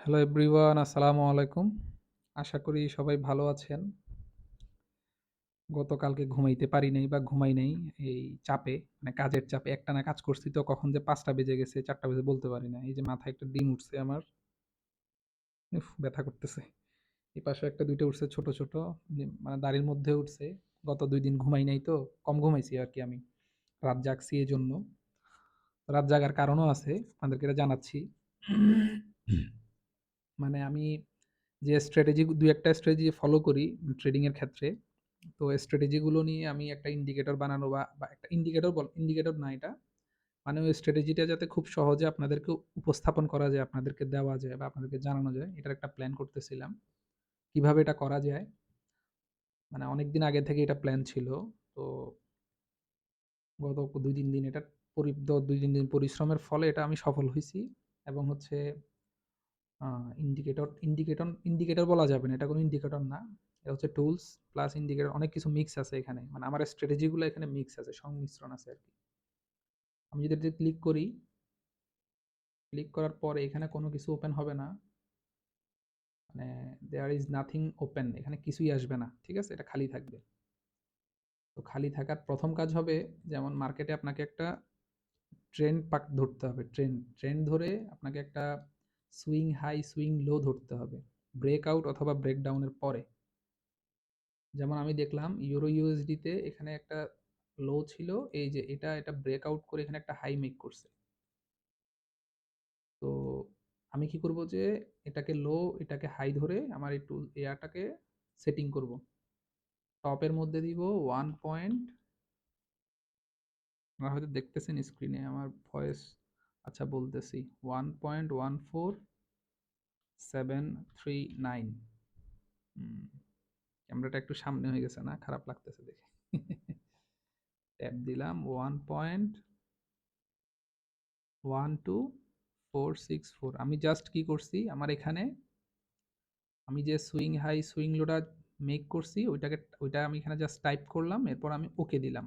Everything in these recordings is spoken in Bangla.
হ্যালো এভরিওয়ান, আসসালামু আলাইকুম। আশা করি সবাই ভালো আছেন। গতকালকে ঘুমাইতে পারি নাই বা ঘুমাই নাই এই চাপে, মানে কাজের চাপে একটানা কাজ করছি তো কখন যে ৫টা বেজে গেছে ৪টা বেজে বলতে পারি না। এই যে মাথায় একটা ডিম উঠছে আমার। ব্যথা করতেছে। এপাশেও ১ টা ২ টা উঠছে ছোট, ছোট। মানে দাড়ির মধ্যে উঠছে। গত ২ দিন ঘুমাই নাই তো, কম ঘুমাইছি আরকি আমি। রাত জাগছি এজন্য। রাত জাগার কারণও আছে। আপনাদেরকে এটা জানাচ্ছি। মানে আমি যে স্ট্র্যাটেজি ২-১ টা স্ট্র্যাটেজি ফলো করি ট্রেডিং এর ক্ষেত্রে। তো স্ট্র্যাটেজি গুলো নিয়ে আমি একটা ইন্ডিকেটর বানানো বা একটা ইন্ডিকেটর না এটা। মানে ওই স্ট্র্যাটেজিটা যাতে খুব সহজে আপনাদেরকে উপস্থাপন করা যায়, আপনাদেরকে দেওয়া যায় বা আপনাদেরকে জানানো যায়, এটার একটা প্ল্যান করতেছিলাম। কিভাবে এটা করা যায়? মানে অনেকদিন আগে থেকে এটা প্ল্যান ছিল। তো গত ২-৩ দিন এটা ২-৩ দিন পরিশ্রমের ফলে এটা আমি সফল হইছি এবং হচ্ছে আ ইন্ডিকেটর বলা যাবে না। এটা কোনো ইন্ডিকেটর না। এটা হচ্ছে টুলস প্লাস ইন্ডিকেটর অনেক কিছু মিক্স আছে এখানে। মানে আমার স্ট্র্যাটেজি গুলো এখানে মিক্স আছে, সংমিশ্রণ আছে আরকি। আমি যদি এটাতে ক্লিক করি, ক্লিক করার পরে এখানে কোনো কিছু ওপেন হবে না। মানে দেয়ার ইজ নাথিং ওপেন, এখানে কিছুই আসবে না। ঠিক আছে? এটা খালি থাকবে। তো খালি থাকার ১ম কাজ হবে, যেমন মার্কেটে আপনাকে একটা ট্রেন্ড ধরতে হবে। ট্রেন্ড ধরে আপনাকে একটা সুইং হাই, সুইং লো ধরতে হবে। ব্রেকআউট অথবা ব্রেকডাউন এর পরে। যেমন আমি দেখলাম ইউরো ইউএসডি তে এখানে একটা লো ছিল, এই যে এটা ব্রেকআউট করে এখানে একটা হাই মেক করছে। তো আমি কি করব যে এটাকে লো, এটাকে হাই ধরে আমার একটু এয়ারটাকে সেটিং করব। টপের মধ্যে দিব 1 পয়েন্ট, আপনারা হয়তো দেখতেছেন স্ক্রিনে আমার ভয়েস। আচ্ছা বলতেছি 1.14739। ক্যামেরাটা একটু সামনে হয়ে গেছে না? খারাপ লাগতেছে দেখে। ট্যাপ দিলাম 1.12464। আমি জাস্ট কি করছি, আমার এখানে আমি যে সুইং হাই সুইং লোটা মেক করছি ওইটা আমি এখানে জাস্ট টাইপ করলাম, এরপর আমি ওকে দিলাম।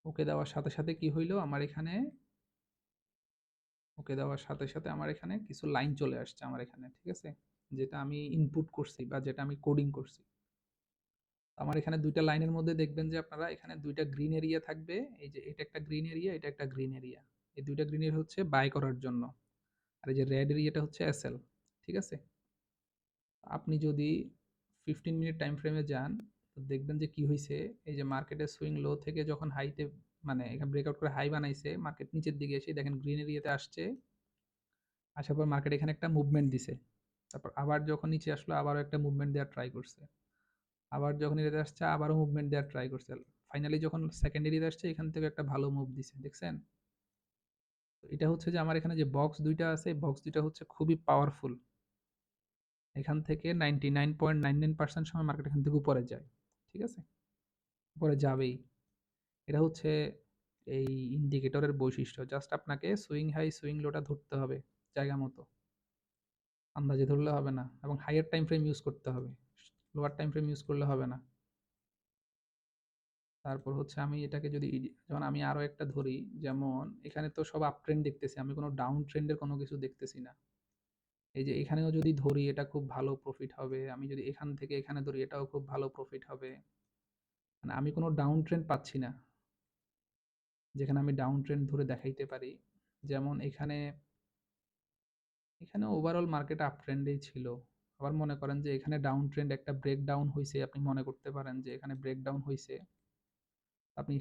ওকে দেওয়ার সাথে সাথে কি হইলো, আমার এখানে ওকে দেওয়ার সাথে সাথে আমার এখানে কিছু লাইন চলে আসছে আমার এখানে। ঠিক আছে? যেটা আমি ইনপুট করছি বা যেটা আমি কোডিং করছি। আমার এখানে ২ টা লাইনের মধ্যে দেখবেন যে আপনারা এখানে ২ টা গ্রিন এরিয়া থাকবে। এই যে এটা একটা গ্রিন এরিয়া, এটা একটা গ্রিন এরিয়া। এই ২ টা গ্রিন এরিয়া হচ্ছে বাই করার জন্য। আর এই যে রেড এরিয়াটা হচ্ছে এসএল। ঠিক আছে? আপনি যদি 15 মিনিট টাইম ফ্রেমে যান, তো দেখবেন যে কি হইছে, এই যে মার্কেটের সুইং লো থেকে যখন হাইতে, মানে এখানে ব্রেকআউট করে হাই বানাইছে, মার্কেট নিচের দিকে এসে দেখেন গ্রিন এরিয়াতে আসছে। আসার পর মার্কেট এখানে একটা মুভমেন্ট দিছে। তারপর আবার যখন নিচে আসলো আবারও একটা মুভমেন্ট দেওয়ার ট্রাই করছে। আবার যখন এটাতে আসছে আবারও মুভমেন্ট দেওয়ার ট্রাই করছে। ফাইনালি যখন সেকেন্ড এরিয়াতে আসছে এখান থেকে একটা ভালো মুভ দিছে। দেখছেন? তো এটা হচ্ছে যে আমার এখানে যে বক্স ২ টা আছে, বক্স ২ টা হচ্ছে খুবই পাওয়ারফুল। এখান থেকে 99.99% সময় মার্কেট এখান থেকে উপরে যায়। ঠিক আছে? উপরে যাবেই। এটা হচ্ছে এই ইন্ডিকেটরের বৈশিষ্ট্য। জাস্ট আপনাকে সুইং হাই, সুইং লোটা ধরতে হবে জায়গা মতো। আন্দাজে ধরলে হবে না এবং হাইয়ার টাইম ফ্রেম ইউজ করতে হবে। লোয়ার টাইম ফ্রেম ইউজ করলে হবে না। তারপর হচ্ছে আমি এটাকে যদি যেমন আমি আরো একটা ধরি, যেমন এখানে তো সব আপ ট্রেন্ড দেখতেছি। আমি কোনো ডাউন ট্রেন্ড এর কোনো কিছু দেখতেছি না। এই যে এখানেও যদি ধরি এটা খুব ভালো প্রফিট হবে। আমি যদি এখান থেকে এখানে ধরি এটাও খুব ভালো প্রফিট হবে। মানে আমি কোনো ডাউন ট্রেন্ড পাচ্ছি না, যেখানে আমি ডাউন ট্রেন্ড ধরে দেখাইতে পারি। যেমন এখানে ওভারঅল মার্কেট আপ ট্রেন্ডেই ছিল। আবার মনে করেন যে এখানে ডাউন ট্রেন্ড একটা ব্রেকডাউন হইছে, আপনি মনে করতে পারেন যে এখানে ব্রেকডাউন হইছে। আপনি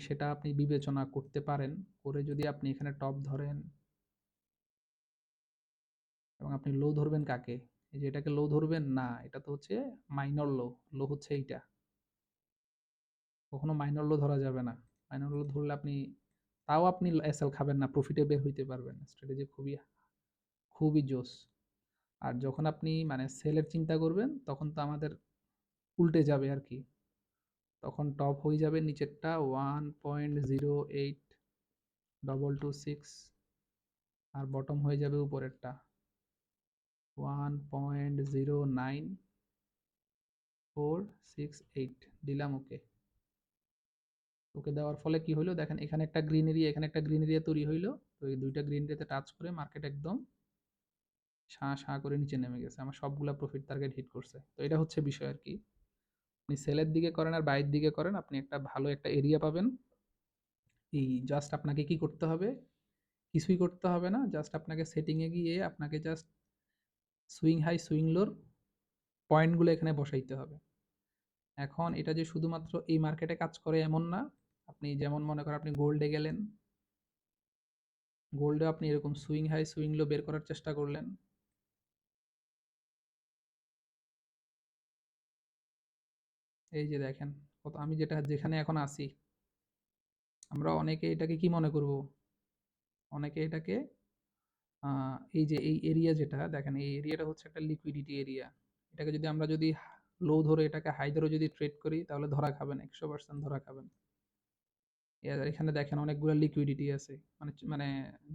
বিবেচনা করতে পারেন। করে যদি আপনি এখানে টপ ধরেন এবং আপনি লো ধরবেন কাকে? এই যে এটাকে লো ধরবেন না, এটা তো হচ্ছে মাইনর লো। লো হচ্ছে এইটা। কখনো মাইনর লো ধরা যাবে না। মাইনর লো ধরলে তাও আপনি এসএল খাবেন না, প্রফিটে বের হইতে পারবেন না। স্ট্র্যাটেজি খুবই খুবই জোস। আর যখন আপনি মানে সেলের চিন্তা করবেন তখন তো আমাদের উল্টে যাবে আরকি। তখন টপ হয়ে যাবে নিচেরটা 1.08226 আর বটম হয়ে যাবে উপরেরটা 1.09468। দিলাম ওকে। ওকে দেওয়ার ফলে কি হইলো দেখেন, এখানে একটা গ্রিন এরিয়া, এখানে একটা গ্রিন এরিয়া তৈরি হইলো। তো এই ২ টা গ্রিন এরিয়াতে টাচ করে মার্কেট একদম শাঁ করে নিচে নেমে গেছে। আমার সবগুলা প্রফিট টার্গেট হিট করছে। তো এটা হচ্ছে বিষয় আরকি। আপনি সেলের দিকে করেন আর বাইয়ের দিকে করেন, আপনি একটা ভালো একটা এরিয়া পাবেন। এই জাস্ট আপনাকে কি করতে হবে? কিছুই করতে হবে না। জাস্ট আপনাকে সেটিং এ গিয়ে আপনাকে জাস্ট সুইং হাই, সুইং লোর পয়েন্টগুলো এখানে বসাইতে হবে। এখন এটা যে শুধুমাত্র এই মার্কেটে কাজ করে এমন না। আপনি যেমন মনে করেন আপনি গোল্ডে গেলেন। গোল্ডে আপনি এরকম সুইং হাই, সুইং লো বের করার চেষ্টা করলেন। এই যে দেখেন, কত আমি যেখানে এখন আছি, আমরা অনেকে এটাকে কি মনে করব? অনেকে এটাকে এই যে এই এরিয়া যেটা দেখেন, এই এরিয়াটা হচ্ছে একটা লিকুইডিটি এরিয়া। এটাকে যদি আমরা যদি লো ধরে এটাকে হাই ধরে যদি ট্রেড করি তাহলে ধরা খাবেন, 100% ধরা খাবেন। এখানে দেখেন অনেকগুলো লিকুইডিটি আছে। মানে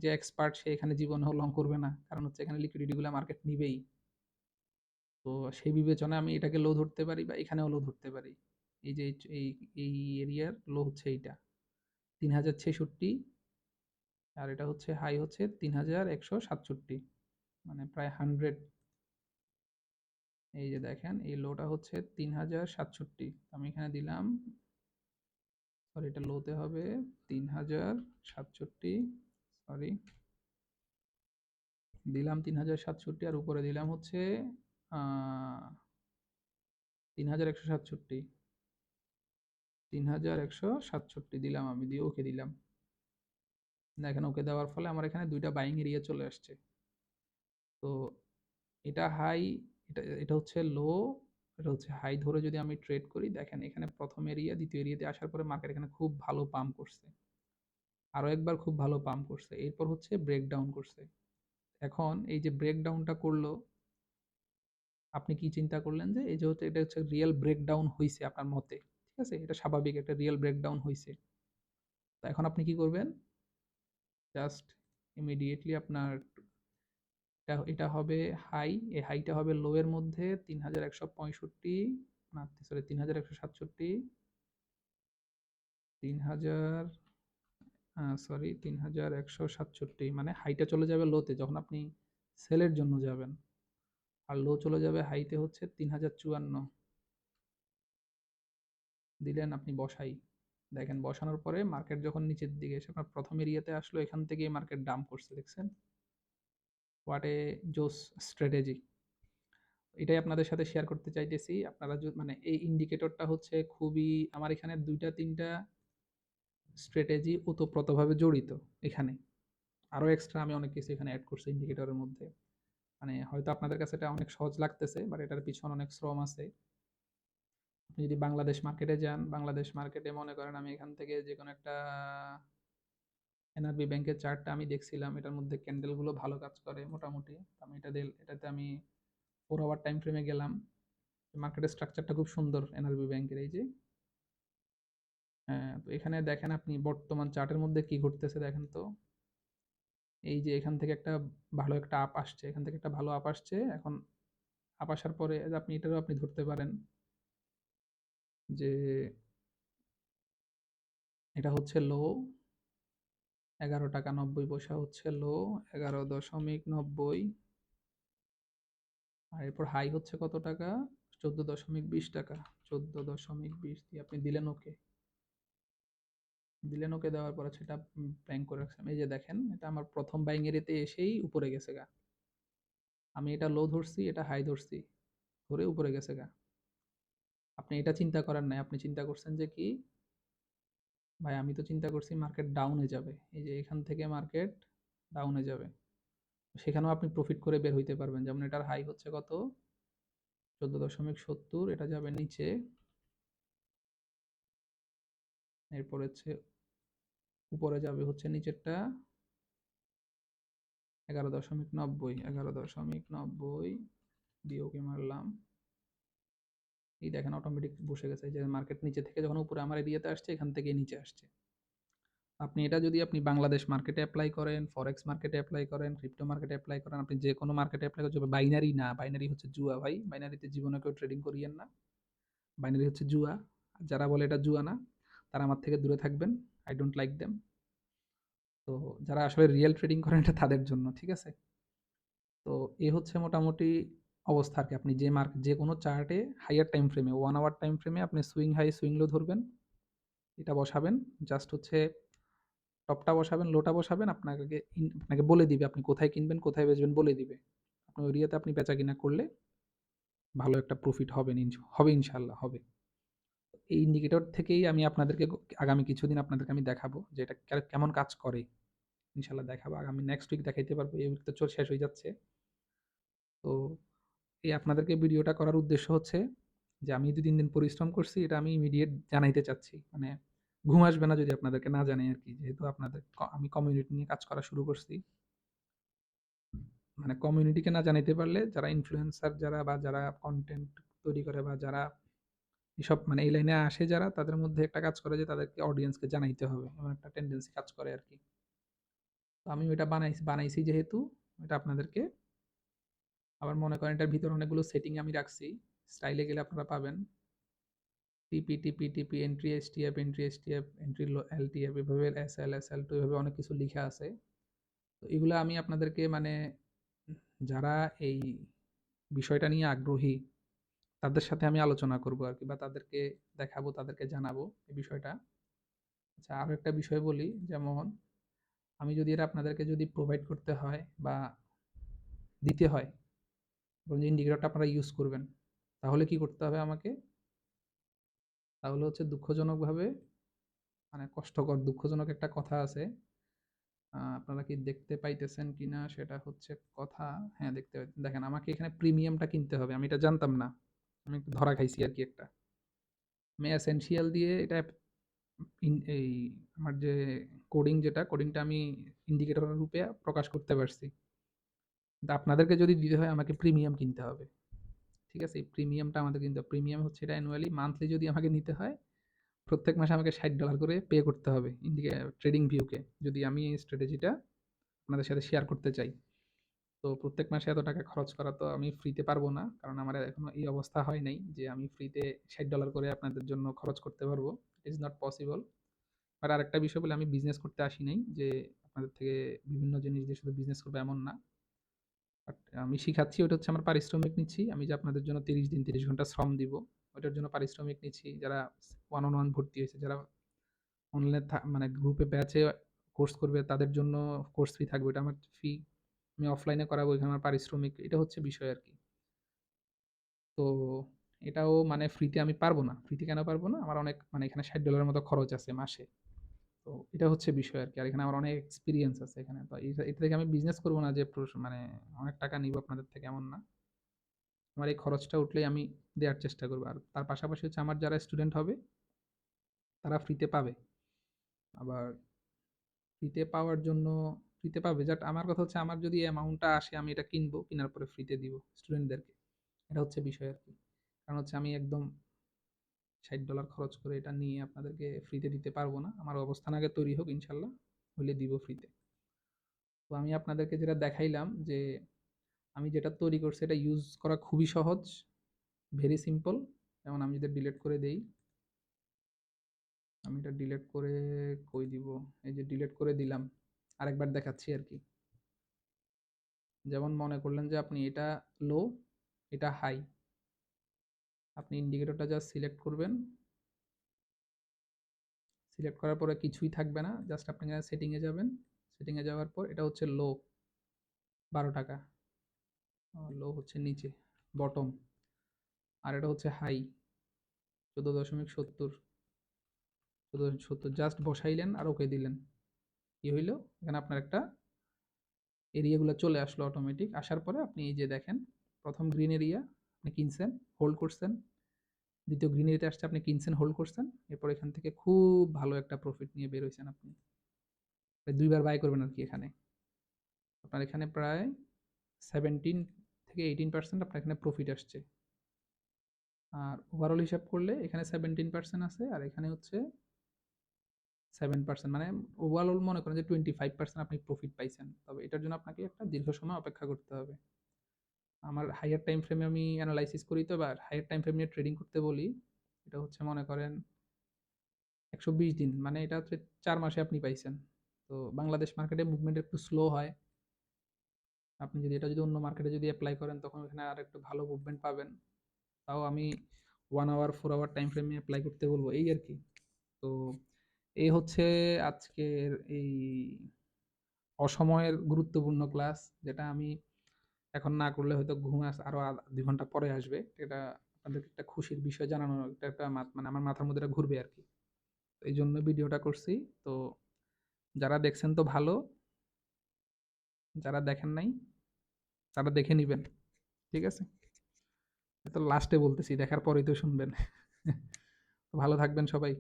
যে এক্সপার্ট সে এখানে জীবনেও লং করবে না। কারণ হচ্ছে এখানে লিকুইডিটি গুলা মার্কেট নিবেই। তো সেই বিবেচনায় আমি এটাকে লো ধরতে পারি বা এখানেও লো ধরতে পারি। এই যে এই এই এরিয়ার লো হচ্ছে এইটা ৩০৬৬, আর এটা হচ্ছে হাই হচ্ছে ৩১৬৭, মানে প্রায় 100। এই যে দেখেন এই লোটা হচ্ছে ৩০৬৭, আমি এখানে দিলাম, সরি এটা লোতে হবে ৩০৬৭, সরি দিলাম ৩০৬৭ আর উপরে দিলাম হচ্ছে ৩১৬৭, ৩১৬৭ দিলাম, আমি দিয়ে ওকে দিলাম। দেখেন ওকে দেওয়ার ফলে আমার এখানে দুইটা বাইং এরিয়া চলে আসছে। তো এটা হাই, এটা হচ্ছে লো, এটা হচ্ছে হাই ধরে যদি আমি ট্রেড করি, দেখেন এখানে প্রথম এরিয়া দ্বিতীয় এরিয়াতে আসার পরে মার্কেট এখানে খুব ভালো পাম্প করছে, আরো একবার খুব ভালো পাম্প করছে, এরপর হচ্ছে ব্রেকডাউন করছে। এখন এই যে ব্রেকডাউনটা করলো, আপনি কি চিন্তা করলেন যে এই যে হচ্ছে এটা হচ্ছে রিয়েল ব্রেকডাউন হইছে আপনার মতে, ঠিক আছে, এটা স্বাভাবিক, একটা রিয়েল ব্রেকডাউন হইছে। তো এখন আপনি কি করবেন? জাস্ট ইমিডিয়েটলি আপনার এটা হবে হাই, এই হাইটা হবে লো এর মধ্যে ৩১৬৫, না সরি ৩১৬৭, ৩০০০ সরি ৩১৬৭, মানে হাইটা চলে যাবে লোতে যখন আপনি সেলের জন্য যাবেন, আর লো চলে যাবে হাইতে হচ্ছে ৩০৫৪। দিলেন আপনি বসাই, দেখেন বসানোর পরে মার্কেট যখন নিচের দিকে এসে আপনার প্রথম এরিয়াতে আসলো, এখান থেকেই মার্কেট ডাম্প করছে, দেখছেন? হোয়াট এ জোস স্ট্র্যাটেজি! এটাই আপনাদের সাথে শেয়ার করতে চাইতেছি। আপনারা মানে এই ইন্ডিকেটরটা হচ্ছে খুবই, আমার এখানে ২টা ৩টা স্ট্র্যাটেজি ওতপ্রোতভাবে জড়িত এখানে। আরো এক্সট্রা আমি অনেক কিছু এখানে এড করছি ইন্ডিকেটরের মধ্যে। মানে হয়তো আপনাদের কাছে এটা অনেক সহজ লাগতেছে, বাট এটার পিছনে অনেক শ্রম আছে। আপনি যদি বাংলাদেশ মার্কেটে যান, বাংলাদেশ মার্কেটে মনে করেন আমি এখান থেকে যেকোনো একটা এনআরবি ব্যাংকের চার্টটা আমি দেখছিলাম, এটার মধ্যে ক্যান্ডেল গুলো ভালো কাজ করে মোটামুটি। আমি এটাতে আমি 4 আওয়ার টাইম ফ্রেমে গেলাম। মার্কেটের স্ট্রাকচারটা খুব সুন্দর এনআরবি ব্যাংকের, এই যে হ্যাঁ, তো এখানে দেখেন আপনি বর্তমান চার্টের মধ্যে কি ঘটতেছে দেখেন তো। এই যে এখান থেকে একটা ভালো একটা আপ আসছে, এখান থেকে একটা ভালো আপ আসছে। এখন আপ আসার পরে আপনি এটারও আপনি ধরতে পারেন যে এটা হচ্ছে লো, 11 টাকা 90 পয়সা হচ্ছে লো, 11.90। আর এরপর হাই হচ্ছে কত টাকা? 14.20 টাকা। 14.20 দিয়ে আপনি দিলেন ওকে। দিলেন ওকে দেওয়ার পর সেটা ব্যাংক করে রাখছেন। এই যে দেখেন এটা আমার প্রথম বাইং এরিয়াতে এসেই উপরে গেছে গা। আমি এটা লো ধরছি, এটা হাই ধরছি, ধরে উপরে গেছে গা। আপনি এটা চিন্তা করেন নাই, আপনি চিন্তা করছেন যে কি, ভাই আমি তো চিন্তা করছি মার্কেট ডাউনে যাবে, এই যে এখান থেকে মার্কেট ডাউনে যাবে, সেখানেও আপনি প্রফিট করে বের হইতে পারবেন। যেমন এটার হাই হচ্ছে কত? 14.70, এটা যাবে নিচে, এরপর হচ্ছে উপরে যাবে হচ্ছে নিচেরটা 11.90, 11.90 দিয়ে ওকে মারলাম। এই দেখেন অটোমেটিক বসে গেছে, এই যে মার্কেট নিচে থেকে যখন উপরে আমার এরিয়াতে আসছে, এখান থেকে নিচে আসছে। আপনি এটা যদি আপনি বাংলাদেশ মার্কেটে অ্যাপ্লাই করেন, ফরেক্স মার্কেটে অ্যাপ্লাই করেন, ক্রিপ্টো মার্কেটে অ্যাপ্লাই করেন, আপনি যে কোনো মার্কেটে অ্যাপ্লাই করতে হবে। বাইনারি না, বাইনারি হচ্ছে জুয়া ভাই, বাইনারিতে জীবনে কেউ ট্রেডিং করিয়েন না। বাইনারি হচ্ছে জুয়া। আর যারা বলে এটা জুয়া না, তারা আমার থেকে দূরে থাকবেন। I don't like them. তো যারা আসলে রিয়েল ট্রেডিং করেন এটা তাদের জন্য, ঠিক আছে? তো হচ্ছে মোটামুটি অবস্থা আরকি। আপনি যেকোনো চার্টে হাইয়ার টাইম ফ্রেমে 1 আওয়ার টাইম ফ্রেমে আপনি সুইং হাই, সুইং লো ধরবেন। এটা বসাবেন। জাস্ট হচ্ছে টপটা বসাবেন, লোটা বসাবেন। আপনাকে বলে দিবে আপনি কোথায় কিনবেন, কোথায় বেচবেন বলে দিবে। আপনার এরিয়াতে আপনি বেচা-কিনা করলে ভালো একটা প্রফিট হবে ইনশাআল্লাহ হবে। এই ইন্ডিকেটর থেকেই আমি আপনাদেরকে আগামী কিছুদিন আপনাদেরকে আমি দেখাবো যে এটা কেমন কাজ করে। ইনশাআল্লাহ দেখাবো। আগামী নেক্সট উইক দেখাইতে পারবো। এই উইক তো শেষ হয়ে যাচ্ছে। তো আপনাদেরকে ভিডিওটা করার উদ্দেশ্য হচ্ছে যে আমি ২-৩ দিন পরিশ্রম করছি এটা আমি ইমিডিয়েট জানাইতে চাচ্ছি। মানে ঘুম আসবে না যদি আপনাদেরকে না জানাই আরকি। যেহেতু আমি কমিউনিটি নিয়ে কাজ করা শুরু করছি। মানে কমিউনিটিকে না জানাইতে পারলে যারা ইনফ্লুয়েন্সার বা যারা কনটেন্ট তৈরি করে বা যারা এসব মানে এই লাইনে আসে যারা তাদের মধ্যে একটা কাজ করে যে তাদেরকে অডিয়েন্সকে জানাইতে হবে। এমন একটা টেনডেন্সি কাজ করে আরকি। তো আমি ওইটা বানাইছি যেহেতু এটা আপনাদেরকে আবার মনে করেন এটার ভিতরে অনেকগুলো সেটিং আমি রাখছি। স্টাইলে গেলে আপনারা পাবেন। টিপি, এন্ট্রি এসটিএফ, এন্ট্রি এলটিএফ এভাবে এসএল2 এভাবে অনেক কিছু লিখা আছে। তো এগুলা আমি আপনাদেরকে মানে যারা এই বিষয়টা নিয়ে আগ্রহী তাদের সাথে আমি আলোচনা করব আরকি বা তাদেরকে দেখাবো, তাদেরকে জানাবো এই বিষয়টা। আচ্ছা আরো একটা বিষয় বলি যেমন আমি যদি এটা আপনাদেরকে যদি প্রোভাইড করতে হয় বা দিতে হয়, ধরুন যে ইন্ডিকেটরটা আপনারা ইউজ করবেন, তাহলে কি করতে হবে আমাকে? তাহলে হচ্ছে দুঃখজনকভাবে মানে দুঃখজনক একটা কথা আছে। আপনারা কি দেখতে পাইতেছেন কিনা সেটা হচ্ছে কথা। হ্যাঁ, দেখতে পাচ্ছেন। দেখেন আমাকে এখানে প্রিমিয়ামটা কিনতে হবে। আমি এটা জানতাম না। আমি একটু ধরা খাইছি আরকি একটা। আমি এসেনশিয়াল দিয়ে এটা এই আমার যে কোডিংটা আমি ইন্ডিকেটরের রূপে প্রকাশ করতে পারছি। কিন্তু আপনাদেরকে যদি দিতে হয় আমাকে প্রিমিয়াম কিনতে হবে। ঠিক আছে? এই প্রিমিয়ামটা আমাদের কিনতে হবে। প্রিমিয়াম হচ্ছে এটা অ্যানুয়ালি, মান্থলি যদি আমাকে নিতে হয়, প্রত্যেক মাসে আমাকে $৬০ করে পে করতে হবে ট্রেডিং ভিউকে। যদি আমি এই স্ট্র্যাটেজিটা আপনাদের সাথে শেয়ার করতে চাই। তো প্রত্যেক মাসে এত টাকা খরচ করা তো আমি ফ্রিতে পারব না। কারণ আমার এখনো এই অবস্থা হয় নাই যে আমি ফ্রিতে $৬০ করে আপনাদের জন্য খরচ করতে পারবো। ইট ইস নট পসিবল। আর আরেকটা বিষয় বলি আমি বিজনেস করতে আসি নাই যে আপনাদের থেকে বিভিন্ন জিনিস দিয়ে শুধু বিজনেস করবো এমন না। বাট আমি শিখাচ্ছি ওটা হচ্ছে আমার পারিশ্রমিক নিচ্ছি। আমি যে আপনাদের জন্য ৩০ দিন ৩০ ঘন্টা শ্রম দিব, ওটার জন্য পারিশ্রমিক নিচ্ছি। যারা ওয়ান অন ওয়ান ভর্তি হয়েছে, যারা অনলাইনে মানে গ্রুপে ব্যাচে কোর্স করবে তাদের জন্য কোর্স ফি থাকবে। এটা আমার ফি। আমি অফলাইনে করাবো, এখানে আমার পারিশ্রমিক। এটা হচ্ছে বিষয় আরকি। তো এটাও মানে ফ্রিতে আমি পারবো না। ফ্রিতে কেন পারবো না? আমার অনেক মানে এখানে $৬০ মতো খরচ আছে মাসে। তো এটা হচ্ছে বিষয় আরকি। আর এখানে আমার অনেক এক্সপেরিয়েন্স আছে এখানে। তো এটা থেকে আমি বিজনেস করব না যে মানে অনেক টাকা নিবো আপনাদের থেকে এমন না। আমার এই খরচটা উঠলেই আমি দেয়ার চেষ্টা করব। আর তার পাশাপাশি হচ্ছে আমার যারা স্টুডেন্ট হবে তারা ফ্রিতে পাবে। আবার ফ্রিতে পাওয়ার জন্য ফ্রিতে পাবে জাস্ট আমার কথা হচ্ছে আমার যদি অ্যামাউন্টটা আসে আমি এটা কিনবো, কিনার পরে ফ্রিতে দিব স্টুডেন্টদেরকে। এটা হচ্ছে বিষয় আরকি। কারণ হচ্ছে আমি একদম $৬০ খরচ করে এটা নিয়ে আপনাদেরকে ফ্রিতে দিতে পারবো না। আমার অবস্থান আগে তৈরি হোক ইনশাআল্লাহ, হইলে দিব ফ্রিতে। তো আমি আপনাদেরকে যেটা দেখাইলাম যে আমি যেটা তৈরি করছি এটা ইউজ করা খুবই সহজ, ভেরি সিম্পল। যেমন আমি যদি ডিলিট করে দেই, আমি এটা ডিলিট করে কই দিব? এই যে ডিলিট করে দিলাম। আরেকবার দেখাচ্ছি আরকি। যেমন মনে করলেন যে আপনি এটা লো, এটা হাই। আপনি ইন্ডিকেটরটা জাস্ট সিলেক্ট করবেন। সিলেক্ট করার পরে কিছুই থাকবে না। জাস্ট আপনি এখানে সেটিং এ যাবেন। সেটিং এ যাওয়ার পর এটা হচ্ছে লো ৳১২। লো হচ্ছে নিচে, বটম। আর এটা হচ্ছে হাই ১৪.৭০, ১৪.৭০ জাস্ট বসাইলেন আর ওকে দিলেন। কি হইল? এখানে আপনার একটা এরিয়াগুলো চলে আসলো অটোমেটিক। আসার পরে আপনি এই যে দেখেন ১ম গ্রিন এরিয়া আপনি কিনছেন, হোল্ড করছেন। ২য় গ্রিন এরিয়াতে আসছে আপনি কিনছেন, হোল্ড করছেন। এরপর এখান থেকে খুব ভালো একটা প্রফিট নিয়ে বের হইছেন আপনি। ২ বার বাই করবেন আরকি এখানে। আপনার এখানে প্রায় 17 থেকে 18% আপনার এখানে প্রফিট আসছে। আর ওভারঅল হিসাব করলে এখানে 17% আছে আর এখানে হচ্ছে 7% মানে ওভারঅল মনে করেন যে 25% আপনি প্রফিট পাইছেন। তবে এটার জন্য আপনাকে একটা দীর্ঘ সময় অপেক্ষা করতে হবে। আমার হাইয়ার টাইম ফ্রেমে আমি এনালাইসিস করি তো এবার হাইয়ার টাইম ফ্রেম নিয়ে ট্রেডিং করতে বলি। এটা হচ্ছে মনে করেন ১২০ দিন মানে এটা হচ্ছে ৪ মাসে আপনি পাইছেন। তো বাংলাদেশ মার্কেটে মুভমেন্ট একটু স্লো হয়। আপনি যদি এটা যদি অন্য মার্কেটে যদি এপ্লাই করেন তখন ওখানে আরেকটু ভালো মুভমেন্ট পাবেন। তাও আমি 1 আওয়ার 4 আওয়ার টাইম ফ্রেমে এপ্লাই করতে বলব এই আরকি। তো এই হচ্ছে আজকের এই অসময়ের গুরুত্বপূর্ণ ক্লাস, যেটা আমি এখন না করলে হয়তো ঘুম আরো ২ ঘন্টা পরে আসবে। এটা আপনাদেরকে একটা খুশির বিষয় জানানো, এটা একটা মানে আমার মাথার মধ্যে এটা ঘুরবে আরকি। তো এইজন্য ভিডিওটা করছি। তো যারা দেখছেন তো ভালো, যারা দেখেন নাই তারা দেখে নিবেন। ঠিক আছে? এটা তো লাস্টে বলতেছি, দেখার পরেই তো শুনবেন। তো ভালো থাকবেন সবাই।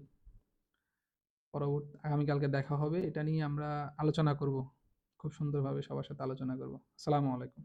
আগামীকালকে দেখা হবে। এটা নিয়ে আমরা আলোচনা করব। খুব সুন্দরভাবে সবার সাথে আলোচনা করব। আসসালামু আলাইকুম।